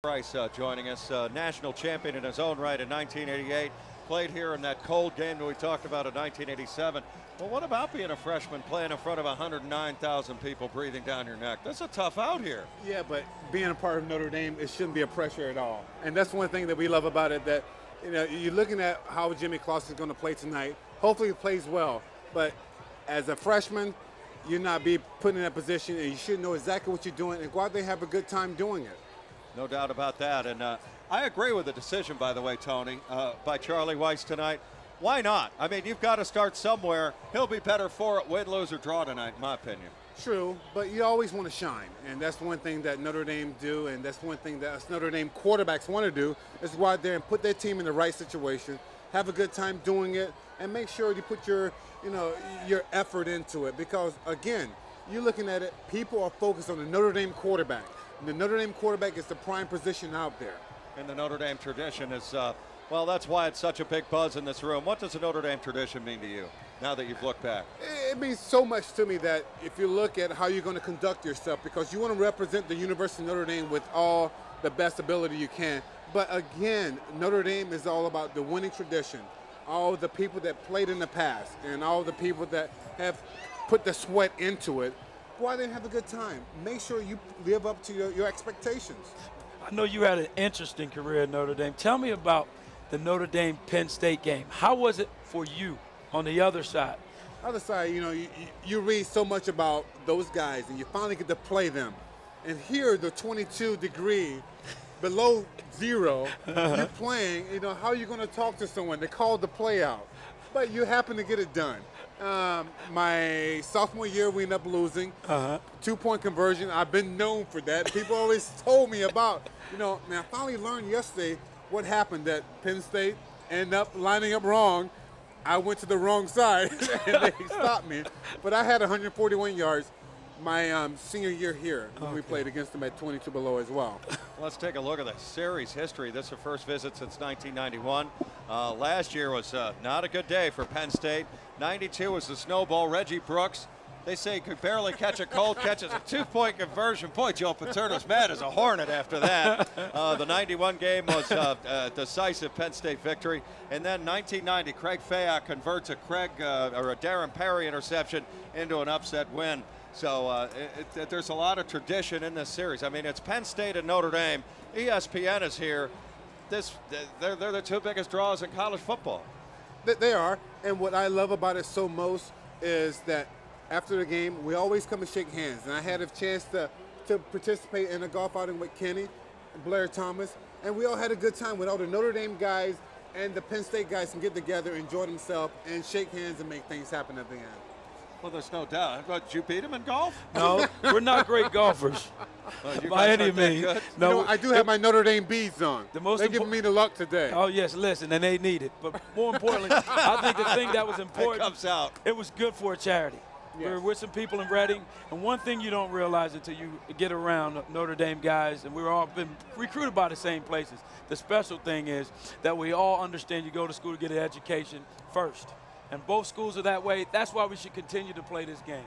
Price joining us, national champion in his own right in 1988, played here in that cold game that we talked about in 1987. Well, what about being a freshman playing in front of 109,000 people breathing down your neck? That's a tough out here. Yeah, but being a part of Notre Dame, it shouldn't be a pressure at all. And that's one thing that we love about it, that you're looking at how Jimmy Clausen is going to play tonight. Hopefully he plays well, but as a freshman, you're not be put in that position, and you should know exactly what you're doing and go out there and have a good time doing it. No doubt about that. And I agree with the decision, by the way, Tony, by Charlie Weiss tonight. Why not? I mean, you've got to start somewhere. He'll be better for it, win, lose, or draw tonight, in my opinion. True, but you always want to shine, and that's one thing that Notre Dame do, and that's one thing that us Notre Dame quarterbacks want to do, is go out there and put their team in the right situation, have a good time doing it, and make sure you put your effort into it. Because, again, you're looking at it, people are focused on the Notre Dame quarterback. The Notre Dame quarterback is the prime position out there. And the Notre Dame tradition is, well, that's why it's such a big buzz in this room. What does the Notre Dame tradition mean to you, now that you've looked back? It means so much to me that if you look at how you're going to conduct yourself, because you want to represent the University of Notre Dame with all the best ability you can. But again, Notre Dame is all about the winning tradition, all the people that played in the past, and all the people that have put the sweat into it. Go out there and have a good time. Make sure you live up to your expectations. I know you had an interesting career at Notre Dame. Tell me about the Notre Dame-Penn State game. How was it for you on the other side? Other side, you read so much about those guys, and you finally get to play them. And here, the 22-degree, below zero, you're playing, how are you going to talk to someone? They called the play out. But you happen to get it done. My sophomore year, we ended up losing. Two-point conversion. I've been known for that. People always told me about, I finally learned yesterday what happened, that Penn State ended up lining up wrong. I went to the wrong side, and they stopped me. But I had 141 yards my senior year here when we played against them at 22 below as well. Let's take a look at the series history. This is the first visit since 1991. Last year was not a good day for Penn State. 92 was the snowball. Reggie Brooks, they say he could barely catch a cold, catches a two-point conversion. Boy, Joe Paterno's mad as a hornet after that. The 91 game was a decisive Penn State victory. And then 1990, Craig Fayak converts a Darren Perry interception into an upset win. So there's a lot of tradition in this series. I mean, it's Penn State and Notre Dame. ESPN is here. They're the two biggest draws in college football. They are, and what I love about it so most is that after the game, we always come and shake hands. And I had a chance to participate in a golf outing with Kenny and Blair Thomas, and we all had a good time with all the Notre Dame guys and the Penn State guys can get together, enjoy themselves, and shake hands and make things happen at the end. Well, there's no doubt. Did you beat him in golf? No, we're not great golfers by any means. No, I do have my Notre Dame beads on. They're giving me the luck today. Oh, yes, listen, and they need it. But more importantly, I think the thing that was important, it comes out. It was good for a charity. Yes. We were with some people in Reading, and one thing you don't realize until you get around Notre Dame guys, and we've all been recruited by the same places. The special thing is that we all understand you go to school to get an education first. And both schools are that way. That's why we should continue to play this game.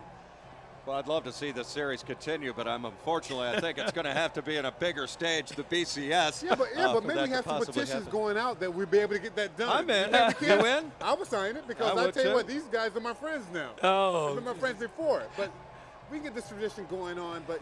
Well, I'd love to see the series continue, but unfortunately, I think it's going to have to be in a bigger stage, the BCS. Yeah, but maybe we have some petitions going out that we'll be able to get that done. I'm in. You in? I would sign it, because I tell you what, these guys are my friends now. Oh. They've been my friends before. But we get this tradition going on, but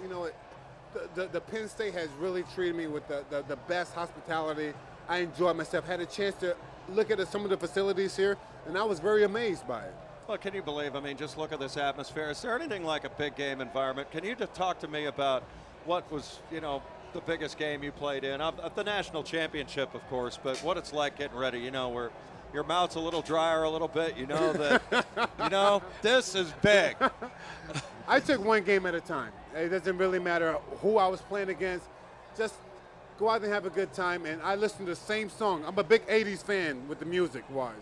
the Penn State has really treated me with the best hospitality. I enjoyed myself. Had a chance to look at some of the facilities here, and I was very amazed by it. Well, can you believe, I mean, just look at this atmosphere. Is there anything like a big game environment? Can you just talk to me about what was, the biggest game you played in? Of the national championship, of course, but what it's like getting ready, where your mouth's a little drier a little bit, that, this is big. I took one game at a time. It doesn't really matter who I was playing against. Just go out and have a good time, and I listen to the same song. I'm a big 80s fan with the music-wise.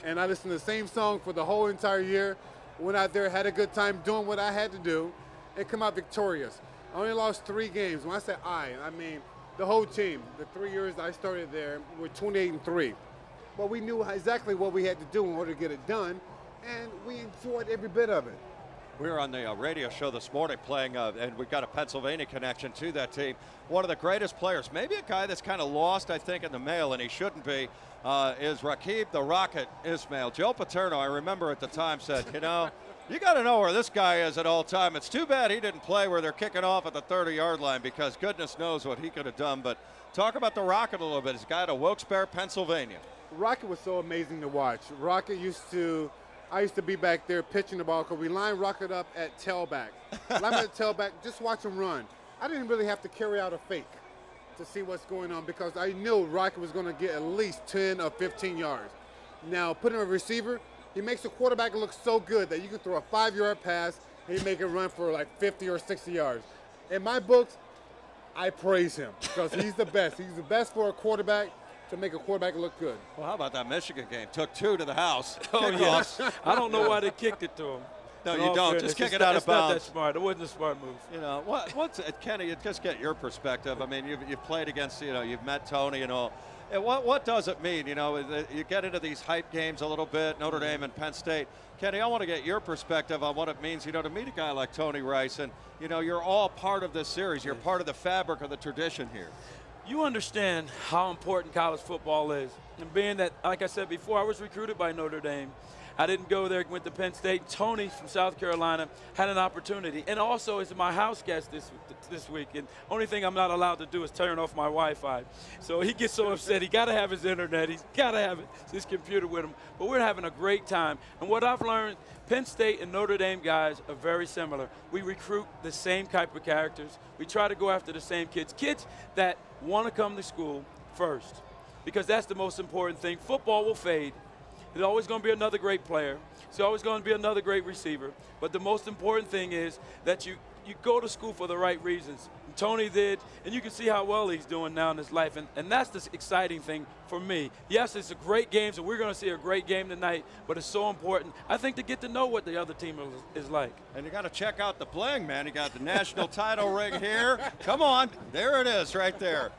And I listened to the same song for the whole entire year. Went out there, had a good time doing what I had to do, and come out victorious. I only lost 3 games. When I say I mean the whole team. The 3 years I started there, we're 28-3. But we knew exactly what we had to do in order to get it done, and we enjoyed every bit of it. We were on the radio show this morning playing, and we've got a Pennsylvania connection to that team. One of the greatest players, maybe a guy that's kind of lost, I think, in the mail, and he shouldn't be, is Rakib the Rocket Ismail. Joe Paterno, I remember at the time, said, you know, you got to know where this guy is at all time. It's too bad he didn't play where they're kicking off at the 30-yard line, because goodness knows what he could have done. But talk about the Rocket a little bit. He's a guy out of Wilkes-Barre, Pennsylvania. Rocket was so amazing to watch. Rocket I used to be back there pitching the ball because we lined Rocket up at tailback. Line him at tailback, just watch him run. I didn't really have to carry out a fake to see what's going on because I knew Rocket was going to get at least 10 or 15 yards. Now, put him a receiver, he makes the quarterback look so good that you can throw a 5-yard pass and he make it run for like 50 or 60 yards. In my books, I praise him because he's the best. He's the best for a quarterback to make a quarterback look good. Well, how about that Michigan game? Took 2 to the house. Oh, yes. I don't know why they kicked it to him. No, you don't. Just kick it out of bounds. It's not that smart. It wasn't a smart move. You know, what's Kenny, just get your perspective. I mean, you've played against, you know, you've met Tony and all. And what does it mean? You know, you get into these hype games a little bit, Notre Dame and Penn State. Kenny, I want to get your perspective on what it means, you know, to meet a guy like Tony Rice. And, you know, you're all part of this series. You're part of the fabric of the tradition here. You understand how important college football is. And being that, like I said before, I was recruited by Notre Dame. I didn't go there, went to Penn State. Tony from South Carolina had an opportunity. And also is my house guest this week. And only thing I'm not allowed to do is turn off my Wi-Fi. So he gets so upset. He got to have his internet. He's got to have his computer with him. But we're having a great time. And what I've learned, Penn State and Notre Dame guys are very similar. We recruit the same type of characters. We try to go after the same kids. Kids that want to come to school first, because that's the most important thing. Football will fade. There's always going to be another great player. There's always going to be another great receiver. But the most important thing is that you go to school for the right reasons. And Tony did, and you can see how well he's doing now in his life. And that's the exciting thing for me. Yes, it's a great game, so we're going to see a great game tonight, but it's so important, I think, to get to know what the other team is like. And you got to check out the bling, man. You got the national title ring here. Come on. There it is right there.